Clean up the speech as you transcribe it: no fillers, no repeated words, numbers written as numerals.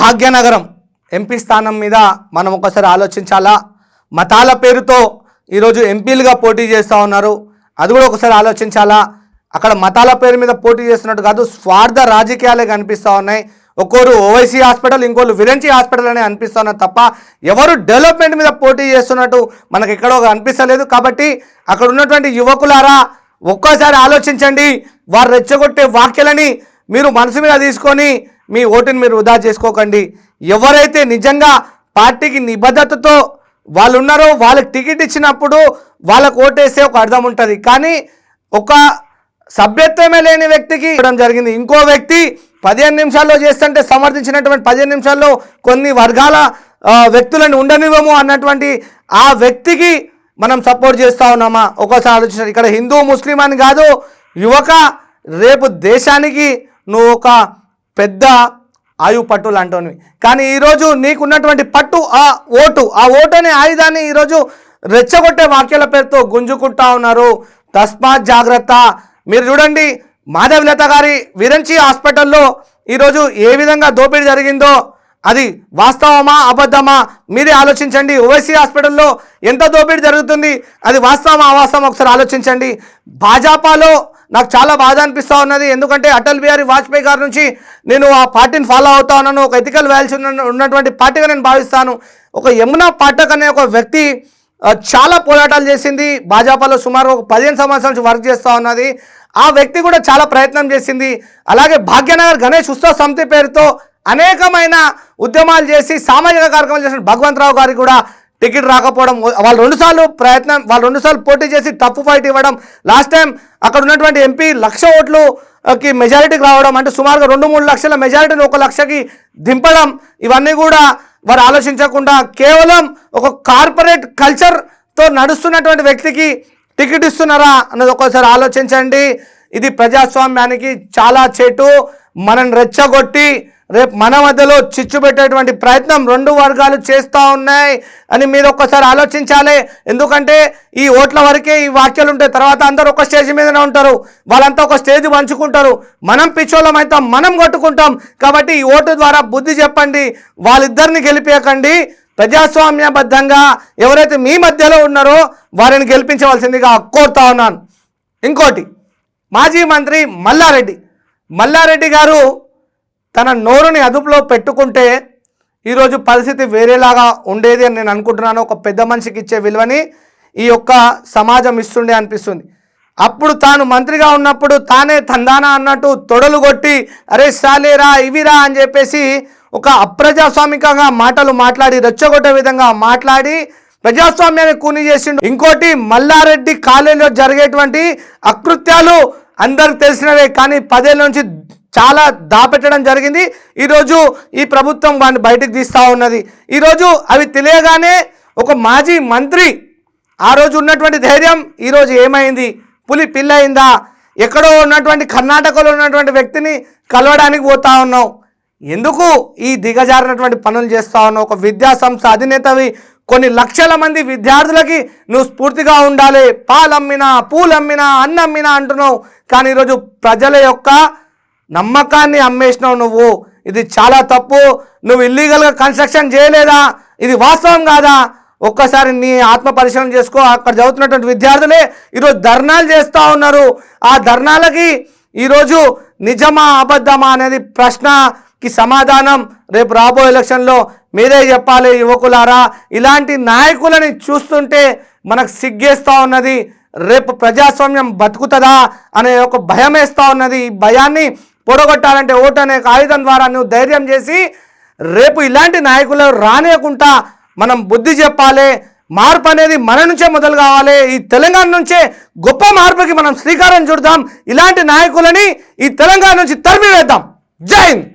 Bhagyanagaram MP స్థానం మీద మనం ఒకసారి ఆలోచించాలా. మతాల పేరుతో ఈరోజు ఎంపీలుగా పోటీ చేస్తూ ఉన్నారు, అది కూడా ఒకసారి ఆలోచించాలా. అక్కడ మతాల పేరు మీద పోటీ చేస్తున్నట్టు కాదు, స్వార్థ రాజకీయాలే కనిపిస్తూ ఉన్నాయి. ఒక్కోరు ఓవైసీ హాస్పిటల్, ఇంకోరు విరంచి హాస్పిటల్ అనే అనిపిస్తున్నారు తప్ప ఎవరు డెవలప్మెంట్ మీద పోటీ చేస్తున్నట్టు మనకు ఎక్కడో అనిపిస్తలేదు. కాబట్టి అక్కడ ఉన్నటువంటి యువకులారా ఒక్కసారి ఆలోచించండి. వారు రెచ్చగొట్టే వాక్యాలని మీరు మనసు మీద తీసుకొని మీ ఓటుని మీరు వృధా చేసుకోకండి. ఎవరైతే నిజంగా పార్టీకి నిబద్ధతతో వాళ్ళు ఉన్నారో వాళ్ళకి టికెట్ ఇచ్చినప్పుడు వాళ్ళకు ఓటేస్తే ఒక అర్థం ఉంటుంది. కానీ ఒక సభ్యత్వమే లేని వ్యక్తికి ఇవ్వడం జరిగింది. ఇంకో వ్యక్తి 15 నిమిషాల్లో చేస్తుంటే సమర్థించినటువంటి 15 నిమిషాల్లో కొన్ని వర్గాల వ్యక్తులను ఉండనివ్వము అన్నటువంటి ఆ వ్యక్తికి మనం సపోర్ట్ చేస్తూ ఉన్నామా? ఒకసారి ఆలోచించాలి. ఇక్కడ హిందూ ముస్లిం అని కాదు, యువక రేపు దేశానికి నువ్వు ఒక పెద్ద ఆయు పట్టులు అంటోనివి. కానీ ఈరోజు నీకున్నటువంటి పట్టు ఆ ఓటు అనే ఆయుధాన్ని ఈరోజు రెచ్చగొట్టే వాక్యాల పేరుతో గుంజుకుంటా ఉన్నారు. తస్మాత్ జాగ్రత్త. మీరు చూడండి, మాధవిలత గారి విరంచి హాస్పిటల్లో ఈరోజు ఏ విధంగా దోపిడీ జరిగిందో అది వాస్తవమా అబద్ధమా మీరే ఆలోచించండి. ఓవైసీ హాస్పిటల్లో ఎంత దోపిడీ జరుగుతుంది, అది వాస్తవమా అవాస్తవమా ఒకసారి ఆలోచించండి. భాజపాలో నాకు చాలా బాధ అనిపిస్తూ ఉన్నది. ఎందుకంటే అటల్ బిహారీ వాజ్పేయి గారి నుంచి నేను ఆ పార్టీని ఫాలో అవుతా ఉన్నాను. ఒక ఎథికల్ వాల్యూస్ ఉన్నటువంటి పార్టీగా నేను భావిస్తాను. ఒక యమునా పాఠక్ అనే ఒక వ్యక్తి చాలా పోరాటాలు చేసింది. భాజపాలో సుమారు ఒక 15 సంవత్సరాల నుంచి వర్క్ చేస్తూ ఉన్నది. ఆ వ్యక్తి కూడా చాలా ప్రయత్నం చేసింది. అలాగే భాగ్యనగర్ గణేష్ ఉత్సవ సమితి పేరుతో అనేకమైన ఉద్యమాలు చేసి సామాజిక కార్యక్రమాలు చేసిన భగవంతరావు గారికి కూడా టికెట్ రాకపోవడం, వాళ్ళు 2 సార్లు పోటీ చేసి టఫ్ ఫైట్ ఇవ్వడం, లాస్ట్ టైం అక్కడ ఉన్నటువంటి ఎంపీ 1,00,000 ఓట్లుకి మెజారిటీకి రావడం, అంటే సుమారుగా 2-3 లక్షల మెజారిటీని 1 లక్షకి దింపడం, ఇవన్నీ కూడా వారు ఆలోచించకుండా కేవలం ఒక కార్పొరేట్ కల్చర్తో నడుస్తున్నటువంటి వ్యక్తికి టికెట్ ఇస్తున్నారా అన్నది ఒకసారి ఆలోచించండి. ఇది ప్రజాస్వామ్యానికి చాలా చెటు. మనని రెచ్చగొట్టి రేపు మన మధ్యలో చిచ్చు పెట్టేటువంటి ప్రయత్నం 2 వర్గాలు చేస్తూ ఉన్నాయి అని మీరు ఒక్కసారి ఆలోచించాలి. ఎందుకంటే ఈ ఓట్ల వరకే ఈ వాక్యాలు ఉంటాయి, తర్వాత అందరూ ఒక స్టేజ్ మీదనే ఉంటారు, వాళ్ళంతా ఒక స్టేజ్ పంచుకుంటారు, మనం పిచ్చోళ్ళం అవుతాం, మనం కొట్టుకుంటాం. కాబట్టి ఈ ఓటు ద్వారా బుద్ధి చెప్పండి, వాళ్ళిద్దరిని గెలిపేయకండి. ప్రజాస్వామ్యబద్ధంగా ఎవరైతే మీ మధ్యలో ఉన్నారో వారిని గెలిపించవలసిందిగా కోరుతా ఉన్నాను. ఇంకోటి, మాజీ మంత్రి మల్లారెడ్డి గారు తన నోరుని అదుపులో పెట్టుకుంటే ఈరోజు పరిస్థితి వేరేలాగా ఉండేది అని నేను అనుకుంటున్నాను. ఒక పెద్ద మనిషికి ఇచ్చే విలువని ఈ యొక్క సమాజం ఇస్తుండే అనిపిస్తుంది. అప్పుడు తాను మంత్రిగా ఉన్నప్పుడు తానే తందానా అన్నట్టు తొడలు కొట్టి అరే సాలేరా ఇవిరా అని చెప్పేసి ఒక అప్రజాస్వామికంగా మాటలు మాట్లాడి రెచ్చగొట్టే విధంగా మాట్లాడి ప్రజాస్వామ్యాన్ని కూని చేసిండు. ఇంకోటి, మల్లారెడ్డి కాలేజీలో జరిగేటువంటి అకృత్యాలు అందరికి తెలిసినవే, కానీ 10 ఏళ్ళ నుంచి చాలా దాపెట్టడం జరిగింది. ఈరోజు ఈ ప్రభుత్వం వాడిని బయటకు తీస్తూ ఉన్నది. ఈరోజు అవి తెలియగానే ఒక మాజీ మంత్రి ఆ రోజు ఉన్నటువంటి ధైర్యం ఈరోజు ఏమైంది? పులి పిల్ల అయిందా? ఎక్కడో ఉన్నటువంటి కర్ణాటకలో ఉన్నటువంటి వ్యక్తిని కలవడానికి పోతా ఉన్నావు. ఎందుకు ఈ దిగజారినటువంటి పనులు చేస్తూ ఉన్నావు? ఒక విద్యా సంస్థ అధినేతవి, కొన్ని లక్షల మంది విద్యార్థులకి నువ్వు స్ఫూర్తిగా ఉండాలి. పాలమ్మినా పూలమ్మినా అన్నమ్మినా అంటున్నావు, కానీ ఈరోజు ప్రజల యొక్క నమ్మకాన్ని అమ్మేసినావు నువ్వు. ఇది చాలా తప్పు. నువ్వు ఇల్లీగల్గా కన్స్ట్రక్షన్ చేయలేదా? ఇది వాస్తవం కాదా? ఒక్కసారి నీ ఆత్మ పరిశీలన చేసుకో. అక్కడ చదువుతున్నటువంటి విద్యార్థులే ఈరోజు ధర్నాలు చేస్తూ ఉన్నారు. ఆ ధర్నాలకి ఈరోజు నిజమా అబద్ధమా అనేది ప్రశ్నకి సమాధానం రేపు రాబోయే ఎలక్షన్లో మీరే చెప్పాలి. యువకులారా, ఇలాంటి నాయకులని చూస్తుంటే మనకు సిగ్గేస్తూ ఉన్నది. రేపు ప్రజాస్వామ్యం బతుకుతుందా అనే ఒక భయం వేస్తూ ఉన్నది. ఈ భయాన్ని పొడగొట్టాలంటే ఓటు అనే ఆయుధం ద్వారా నువ్వు ధైర్యం చేసి రేపు ఇలాంటి నాయకులు రానియకుండా మనం బుద్ధి చెప్పాలి. మార్పు అనేది మన నుంచే మొదలు కావాలి. ఈ తెలంగాణ నుంచే గొప్ప మార్పుకి మనం శ్రీకారం చుడదాం. ఇలాంటి నాయకులని ఈ తెలంగాణ నుంచి తరిమివేద్దాం. జై హింద్.